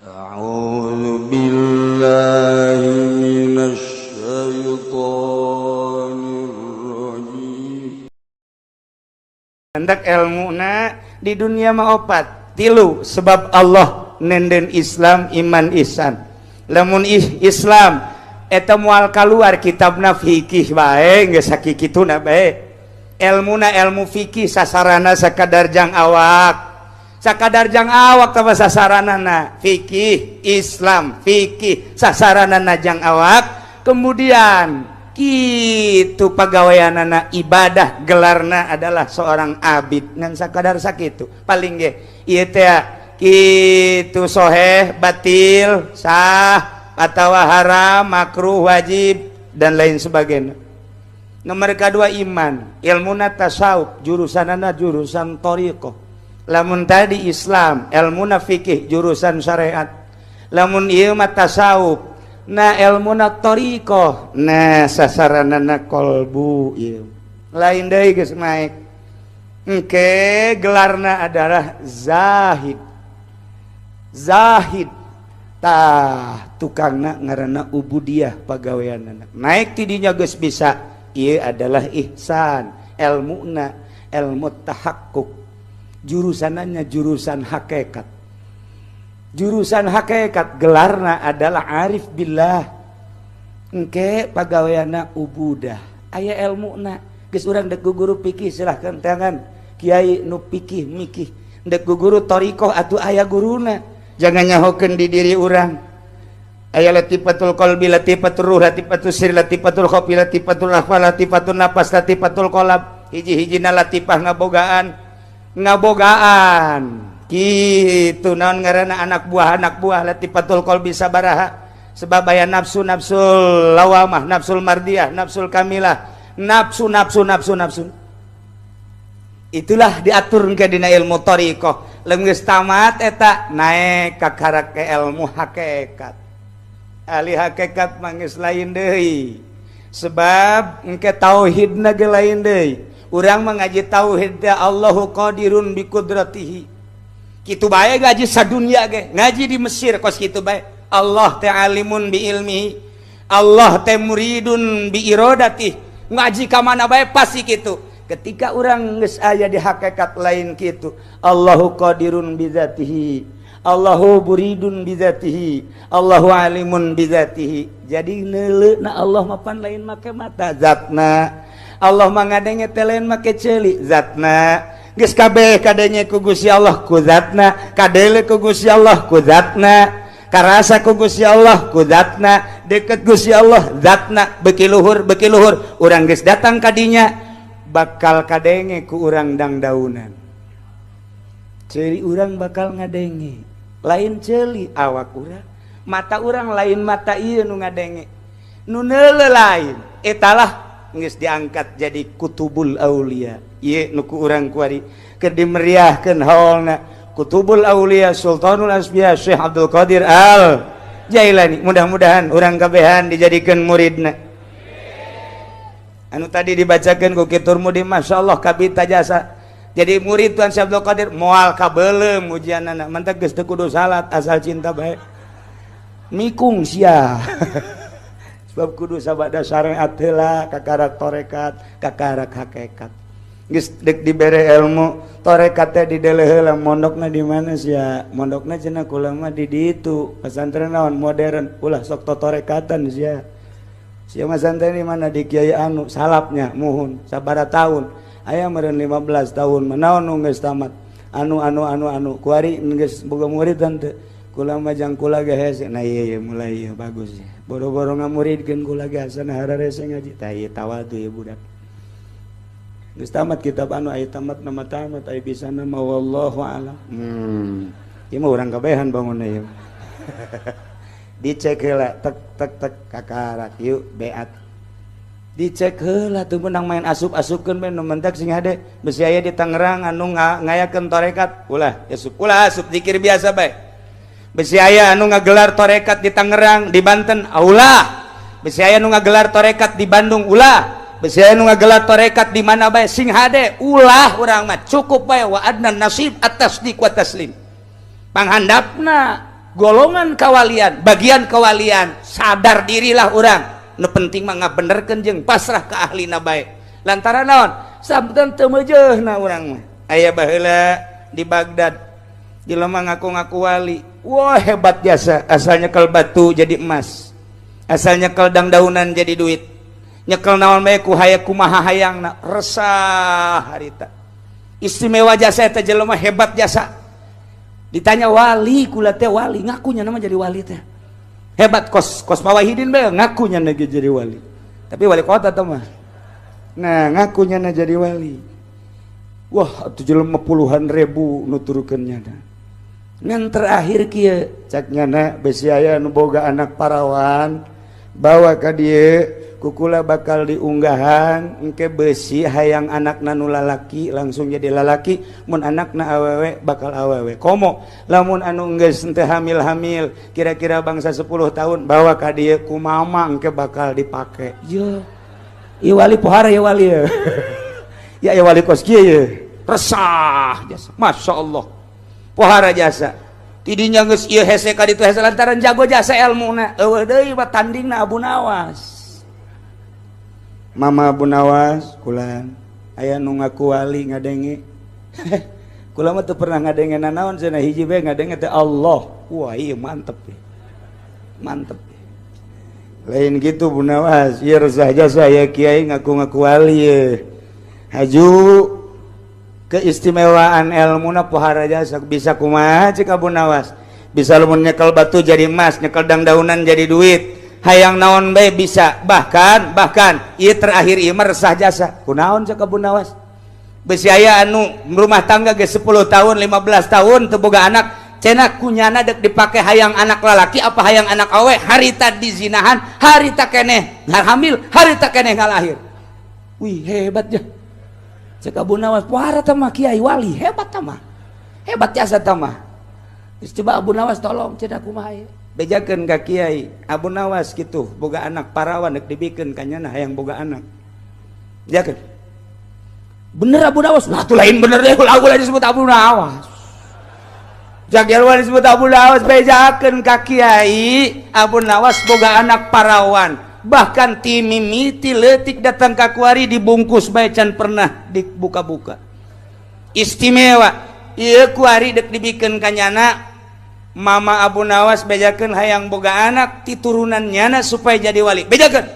A'udzu billahi minasy syaithanir rajim. Hendak ilmuna di dunia mah opat tilu sebab Allah nenden Islam iman ihsan. Lamun Islam eta moal kaluar kitabna fikih bae geus sakikituna bae. Ilmuna ilmu fikih sasarana sakadar jang awak. Sakadar jang awak teh sasaranana fikih Islam fikih sasaranana jang awak. Kemudian kitu pagaweanana ibadah gelarna adalah seorang abid ngan sakadar sakitu paling ge ieu teh kitu soheh batil sah atawa haram makruh wajib dan lain sebagainya. Nomor kedua iman ilmuna tasawuf jurusanana jurusan thariqah. Lamun tadi Islam ilmuna fikih jurusan syariat. Lamun ieu mah tasawuf na ilmuna thariqah nah sasaranana kolbu ieu lain deui geus naik engke gelarna adalah zahid tah tukangna ngaranna ubudiyah pagaweanana naik ti dinya geus bisa ieu adalah ihsan ilmuna ilmu tahakkuk jurusanana jurusan hakikat. Jurusan hakikat gelarna adalah arif billah. Engke pagaweana ubudah. Aya ilmuna. Geus urang dek guru fikih silahkan tangan. Kiai nu fikih mikih. Dek guru thariqah atuh aya guruna. Jangan nyahokeun di diri urang. Aya latifatul qalbi, latifatul ruh, latifatul sir, latifatul khafi, latifatul akhfa, latifatul nafas, latifatul qalb. Hiji-hijina latifah ngabogaan. Kitu naon ngaranna anak buah latifatul qalbi sabaraha sebab aya nafsu lawamah nafsul mardiyah nafsul kamilah nafsu itulah diatur ke dina ilmu thariqah leung geus tamat eta naek ka karake ilmu hakikat ahli hakikat mah geus lain deui sebab engke tauhidna ge lain deui urang mah ngaji tauhid teh Allahu qadirun bi qudratihi kitu bae ngaji sadunya ge ngaji di Mesir kos kitu bae Allah teh alimun bi ilmihi Allah teh muridun bi iradati ngaji ka mana bae pasti kitu ketika urang geus aya di hakikat lain kitu Allahu qadirun bi dzatihi Allahu muridun bi dzatihi Allahu alimun bi dzatihi jadi neuleuna Allah mah pan lain make mata zatna Allah mah ngadenge teh lain make ceuli zatna geus kabeh kadenge ku Gusti Allah ku zatna kadele ku Gusti Allah ku zatna karasa ku Gusti Allah ku zatna deket Gusti Allah zatna beuki luhur urang geus datang ka dinya bakal kadenge ku urang dangdaunan ceuli urang bakal ngadenge lain ceuli awak urang mata urang lain mata ieu nu ngadenge nu neuleuh lain etalah geus diangkat jadi kutubul aulia ieu nu ku urang kuari keur dimeriahkeun haulna kutubul aulia sultanul asbiya Syekh Abdul Qadir Al Jailani mudah-mudahan urang kabehan dijadikeun muridna anu tadi dibacakeun ku Kitur Mudi masyaallah kabita jasa jadi murid Tuan Syekh Abdul Qadir moal kabeulem ujianana mantep geus teu kudu salat asal cinta bae mikung sia sebab kudu sabada syariat heula kakarak tarekat kakarak hakikat geus dek dibere ilmu tarekat teh dideleh heula mondokna di mana sia mondokna cenah kula mah di ditu pesantren naon modern ulah sok tarekatan sia mah pesantren di mana di Kiai anu salapnya muhun sabaraha taun aya meureun 15 tahun manaon nu geus tamat anu kuari geus boga murid teu kula mah jang kula ge hese nah ieu mulai ieu bagus ya boro-boro ngamuridkeun kula ge asana hararese ngaji tah ieu tawadu ya budak geus tamat kitab anu aya tamat nama tamat aya bisana mah wallahu a'lam ieu mah urang kabehan bangunna ieu dicek heula tek kakarak yuk beat dicek heula tuh menang main asup-asupkeun bae nu mentek sing hade besi aya di Tangerang anu ngayakeun tarekat ulah asup zikir biasa bae besi aya anu ngagelar tarekat di Tangerang di Banten ulah besi aya anu ngagelar tarekat di Bandung ulah besi aya anu ngagelar tarekat di mana bae sing hade ulah urang mah cukup bae wa adnan nasib at-tasdiq wa taslim panghandapna golongan kawalian bagian kawalian sadar dirilah orang nu penting mah ngabenerkeun jeung pasrah ka ahlina bae lantaran naon sabdan teu meujeuhna urang mah aya baheula di Baghdad jelema ngaku-ngaku wali wah hebat jasa asal nyekel batu jadi emas asal nyekel dangdaunan jadi duit nyekel naon bae ku hayang kumaha hayangna resah harita istimewa jasa eta jelema hebat jasa ditanya wali kula teh wali ngakunya nama jadi wali teh hebat kos Mawahidin bae ngakunya lagi jadi wali tapi wali kota teh mah nah ngakunya na jadi wali wah atuh jelema puluhan ribu nuturkeun nya ngan terakhir kieu cak nyana besi aya nu boga anak parawan bawa ka dieu kukula bakal diunggahan engke besi hayang anakna nu lalaki langsung jadi lalaki mun anakna awewe bakal awewe komo lamun anu geus teu hamil kira-kira bangsa 10 tahun bawa ka dieu ku mama engke bakal dipake ye ieu wali pohara ya wali ya ya wali kos kieu ye resah jasa masyaallah pohara jasa tidinya geus ieu hese ka ditu hese lantaran jago jasa elmuna eueuh deui tandingna Abu Nawas Mama Abu Nawas kulan aya nu ngaku wali ngadenge kula mah teu pernah ngadenge nanaon cenah hiji bae ngadenge teh Allah wah ieu mantep ya mantep lain gitu Bu Nawas ieu resah jasa ya kiai ngaku-ngaku wali ya haju keistimewaan ilmuna pohara jasa bisa kumaha cik Abu Nawas bisa lamun nyekel batu jadi emas nyekel dangdaunan jadi duit hayang naon bae bisa bahkan ieu terakhir ieu mah resah jasa kunaon cek Abu Nawas besi aya anu rumah tangga ge 10 tahun 15 tahun teu boga anak cenah kunyana dek dipake hayang anak lalaki apa hayang anak awe harita dizinahan harita keneh hamil harita keneh ngalahir wih hebat ya cek Abu Nawas pohara tah mah kiai wali hebat tah mah hebat jasa tah mah coba Abu Nawas tolong cenah kumaha ieu bejakeun ka kiai Abu Nawas gitu boga anak parawan dek dibikeun kanyana hayang boga anak bejakeun bener Abu Nawas lah tuh lain bener deh lagu lagi disebut Abu Nawas jagelwan disebut Abu Nawas bejakeun ka kiai Abu Nawas boga anak parawan bahkan ti mimiti leutik datang ka kuari dibungkus bae can pernah dibuka-buka istimewa ieu kuari dek dibikeun kanyana Mama Abu Nawas bejakeun hayang boga anak ti turunannyana supaya jadi wali bejakeun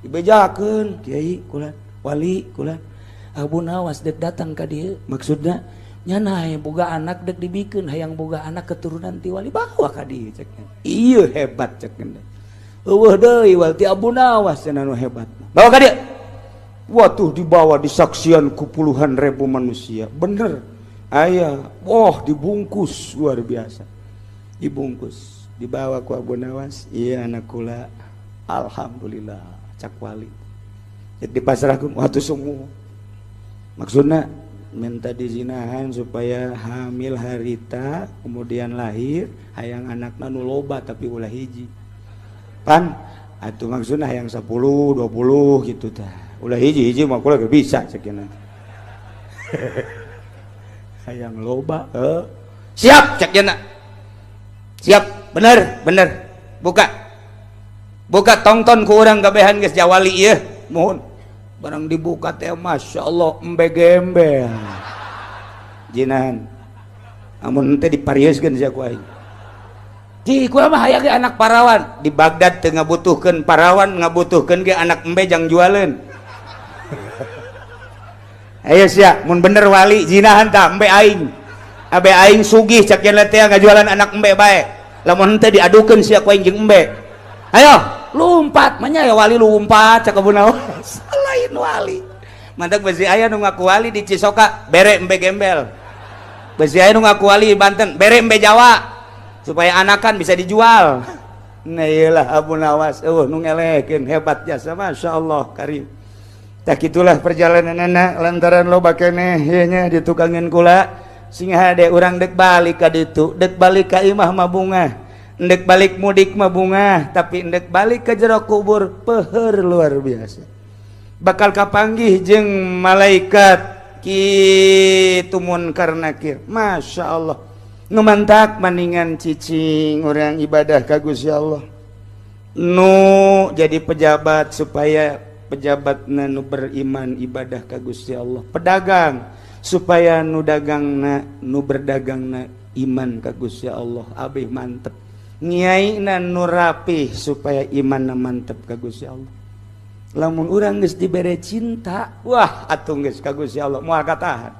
dibejakeun kiai kulan wali kulan Abu Nawas dek datang ka dieu maksudna nyana hayang boga anak dek dibikeun hayang boga anak keturunan ti wali bawa ka dieu cek ieu hebat cek eueuh deui wal ti Abu Nawas cenah nu hebat bawa ka dieu wah tuh dibawa disaksian ku puluhan ribu manusia bener aya wah dibungkus luar biasa dibungkus dibawa ku Abu Nawas iya anak kula alhamdulillah cak wali jadi pasrahkeun waktu semua maksudna minta dizinahan supaya hamil harita kemudian lahir hayang anakna nu loba tapi ulah hiji pan atuh maksudna hayang 10 20 gitu tah ulah hiji mah kula ge bisa cekeuna hayang loba siap cekeuna siap bener buka tongton ku urang gabehan geus jawali ieu mohon barang dibuka teh masyaallah embe gembel jinahan amun teh diparieuskeun sia ku aing di kula mah hayang ge anak parawan di Baghdad teu ngabutuhkeun parawan ngabutuhkeun ge anak embe jang jualeun ayo sia mun bener wali jinahan tah embe aing abe aing sugih cak yen teh ngajualan anak embe bae lamun teh diadukeun sia ku aing jeung embe ayo lumpat manya ya wali lumpat cak Abu Nawas lain wali mantak besi aya nu ngaku wali di Cisoka bere embe gembel besi aya nu ngaku wali di Banten bere embe Jawa supaya anakan bisa dijual nah iyalah Abu Nawas nu ngelekeun hebat jasa masyaallah karim tak itulah perjalananna lantaran loba keneh ieu nya ditukangin kula sing hade urang dek balik ka ditu dek balik ka imah mah bunga dek balik mudik mah bunga tapi dek balik ke jero kubur peuheur luar biasa bakal kapanggih jeung malaikat kitu munkar nakir masyaallah Numantak maningan cicing orang ibadah ka Gusti Allah. Nu jadi pejabat supaya pejabatna nu beriman ibadah ka Gusti Allah. Pedagang supaya nu dagangna nu berdagangna iman ka Gusti Allah. Abih mantep. Nyaina nu rapih supaya imanna mantep ka Gusti Allah. Lamun urang geus dibere cinta, wah atuh geus ka Gusti Allah moal katahan.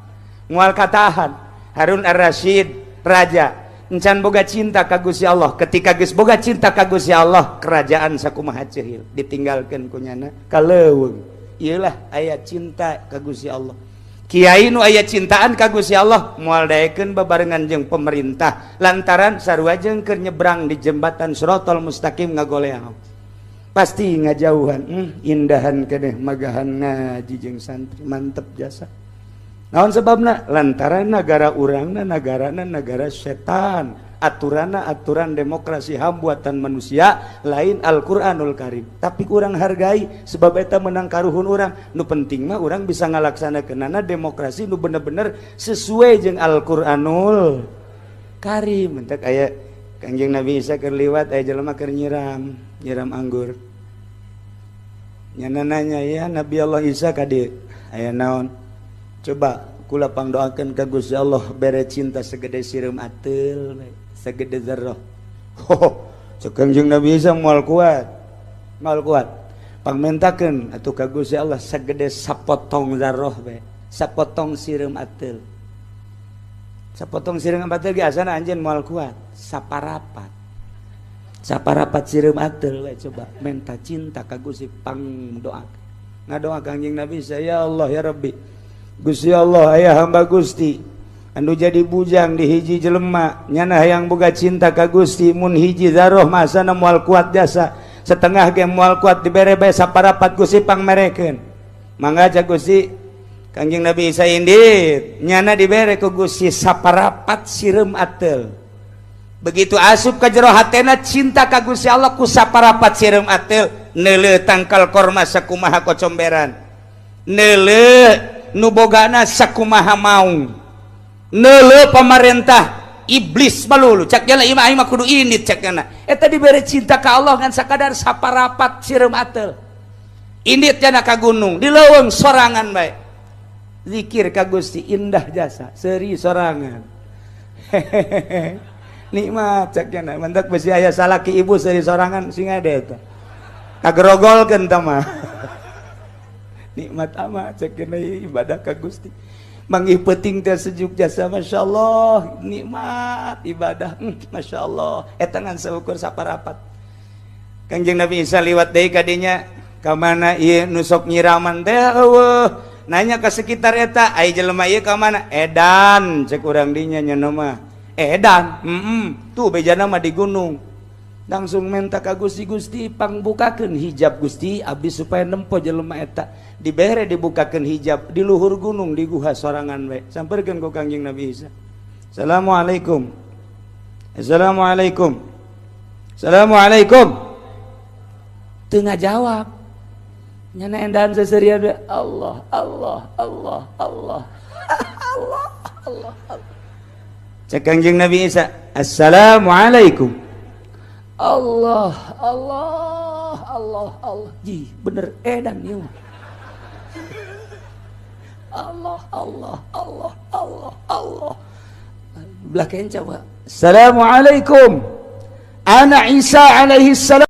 Moal katahan. Harun Ar-Rasyid raja encan boga cinta ka Gusti Allah. Ketika geus boga cinta ka Gusti Allah, kerajaan sakumaha ceuhil ditinggalkeun ku nyana kaleuweung. Ieulah aya cinta ka Gusti Allah. Kiai nu aya cintaan ka Gusti Allah moal daekeun babarengan jeung pemerintah lantaran sarua jeung keur nyebrang di jembatan Shiratal Mustaqim ngagoleang. Pasti ngajauhan indahan keneh magahan ngaji jeung santri mantep jasa. Naon sebabna? Lantaran negara urangna negarana negara setan, aturanna aturan demokrasi ham buatan manusia lain Al-Qur'anul Karim. Tapi urang hargai sebab eta menang karuhun urang. Nu penting mah urang bisa ngalaksanakeunana demokrasi nu bener-bener sesuai jeung Al-Qur'anul Karim. Entek aya Kangjeng Nabi Isa keur liwat aya jelema keur nyiram anggur. Nyana nanya, ya Nabi Allah Isa kade aya naon? Coba kula pangdoakeun ka Gusti Allah bere cinta segede sireum ateul, segede zarrah. Cek Kangjeng Nabi Isa moal kuat. Moal kuat. Pangmentakeun atuh ka Gusti Allah segede sapotong zarrah we, sapotong sireum ateul. Sapotong sireum ateul ge asana anjeun moal kuat, saparapat. Saparapat sireum ateul we coba menta cinta ka Gusti pangdoakeun. Ngadoa Kangjeng Nabi saya Allah ya Rabbi. Gusti Allah aya hamba Gusti anu jadi bujang di hiji jelema nyana hayang boga cinta ka Gusti mun hiji zaroh masana moal kuat jasa setengah ge moal kuat dibere bae saparapat Gusti pangmerekeun mangga ca Gusti Kangjeng Nabi Isa indit nyana dibere ku Gusti saparapat sireum ateul begitu asup ka jero hatena cinta ka Gusti Allah ku saparapat sireum ateul neuleuh tangkal korma sakumaha kocomberan neuleuh nu bogana sakumaha maung neuleuh pamarentah iblis balulu cak jana imah imah kudu init cak jana eta dibere cinta ka Allah ngan sakadar saparapat sireum ateul indit jana ka gunung di leuweung sorangan bae zikir ka Gusti indah jasa seuri sorangan nikmat cak jana mentek besi aya salaki ibu seuri sorangan sing ade eta kagerogolkeun tah mah nikmat amat cek ibadah ka Gusti mangih peuting teh sejuk jasa masyaallah nikmat ibadah Masya Allah eta ngan saukur saparapat Kangjeng Nabi Isa liwat deui ka dinya ka mana ieu nu sok nyiraman teh eueuh nanya ka sekitar eta aya jelema ieu ka mana edan cek urang dinya nyeuna mah edan tuh bejana mah di gunung langsung menta ka Gusti pangbukakeun hijab Gusti abdi supaya nempo jelema eta dibere dibukakeun hijab di luhur gunung di guha sorangan we sampeurkeun ku Kangjeng Nabi Isa Assalamualaikum Assalamualaikum Assalamualaikum teu ngajawab nyana endahan seserian we Allah Allah Allah Allah Allah Allah cek Kangjeng Nabi Isa Assalamualaikum Allah Allah Allah Allah ji bener edan ieu Allah Allah Allah Allah Allah belakang coba Assalamualaikum ana Isa alaihi salam